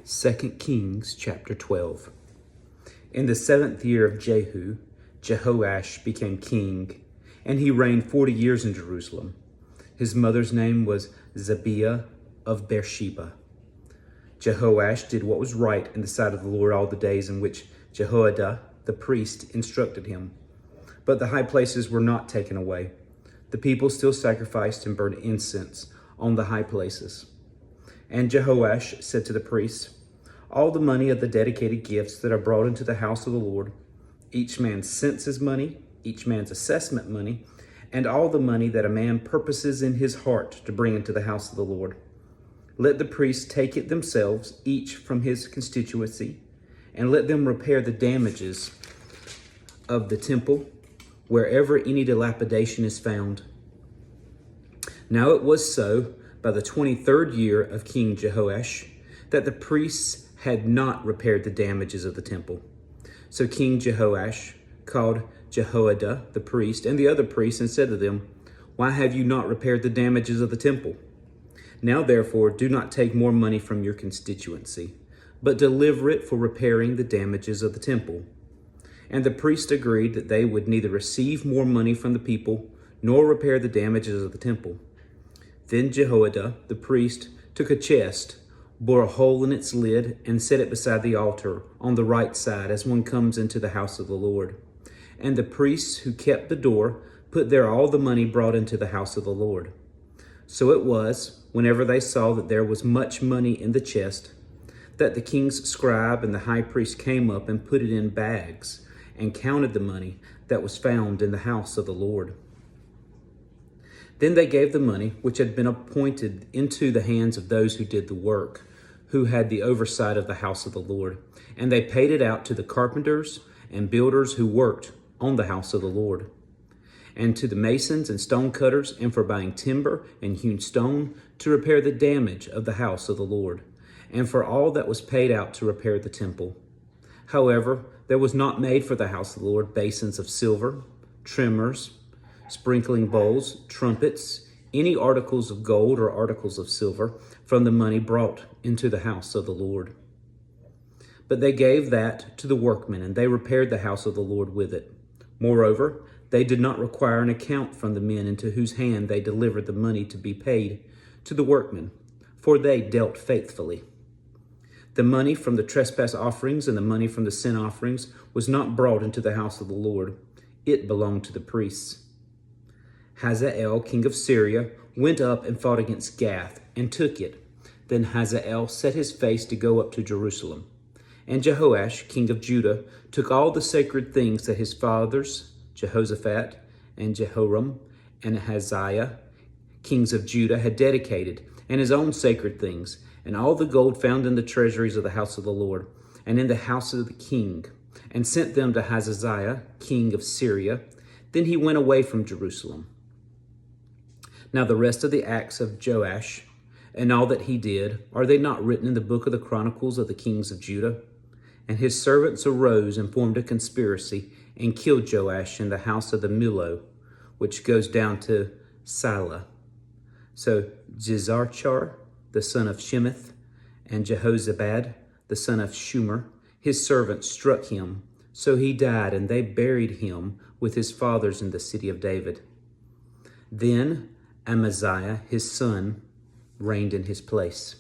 2 Kings chapter 12. In the 7th year of Jehu, Jehoash became king, and he reigned 40 years in Jerusalem. His mother's name was Zabiah of Beersheba. Jehoash did what was right in the sight of the Lord all the days in which Jehoiada the priest instructed him. But the high places were not taken away. The people still sacrificed and burned incense on the high places. And Jehoash said to the priests, "All the money of the dedicated gifts that are brought into the house of the Lord, each man's census money, each man's assessment money, and all the money that a man purposes in his heart to bring into the house of the Lord, let the priests take it themselves, each from his constituency, and let them repair the damages of the temple wherever any dilapidation is found." Now it was so by the 23rd year of King Jehoash that the priests had not repaired the damages of the temple. So King Jehoash called Jehoiada the priest and the other priests and said to them, "Why have you not repaired the damages of the temple? Now therefore do not take more money from your constituency, but deliver it for repairing the damages of the temple." And the priests agreed that they would neither receive more money from the people nor repair the damages of the temple. Then Jehoiada the priest took a chest, bore a hole in its lid, and set it beside the altar on the right side as one comes into the house of the Lord. And the priests who kept the door put there all the money brought into the house of the Lord. So it was, whenever they saw that there was much money in the chest, that the king's scribe and the high priest came up and put it in bags and counted the money that was found in the house of the Lord. Then they gave the money which had been appointed into the hands of those who did the work, who had the oversight of the house of the Lord. And they paid it out to the carpenters and builders who worked on the house of the Lord, and to the masons and stone cutters, and for buying timber and hewn stone to repair the damage of the house of the Lord, and for all that was paid out to repair the temple. However, there was not made for the house of the Lord basins of silver, trimmers, sprinkling bowls, trumpets, any articles of gold or articles of silver from the money brought into the house of the Lord. But they gave that to the workmen, and they repaired the house of the Lord with it. Moreover, they did not require an account from the men into whose hand they delivered the money to be paid to the workmen, for they dealt faithfully. The money from the trespass offerings and the money from the sin offerings was not brought into the house of the Lord. It belonged to the priests. Hazael, king of Syria, went up and fought against Gath and took it. Then Hazael set his face to go up to Jerusalem. And Jehoash, king of Judah, took all the sacred things that his fathers, Jehoshaphat and Jehoram and Ahaziah, kings of Judah, had dedicated, and his own sacred things, and all the gold found in the treasuries of the house of the Lord, and in the house of the king, and sent them to Hazaziah, king of Syria. Then he went away from Jerusalem. Now the rest of the acts of Joash, and all that he did, are they not written in the book of the Chronicles of the kings of Judah? And his servants arose and formed a conspiracy, and killed Joash in the house of the Millo, which goes down to Sila. So Jizarchar, the son of Shemeth, and Jehozabad, the son of Shumer, his servants, struck him. So he died, and they buried him with his fathers in the city of David. Then Amaziah, his son, reigned in his place.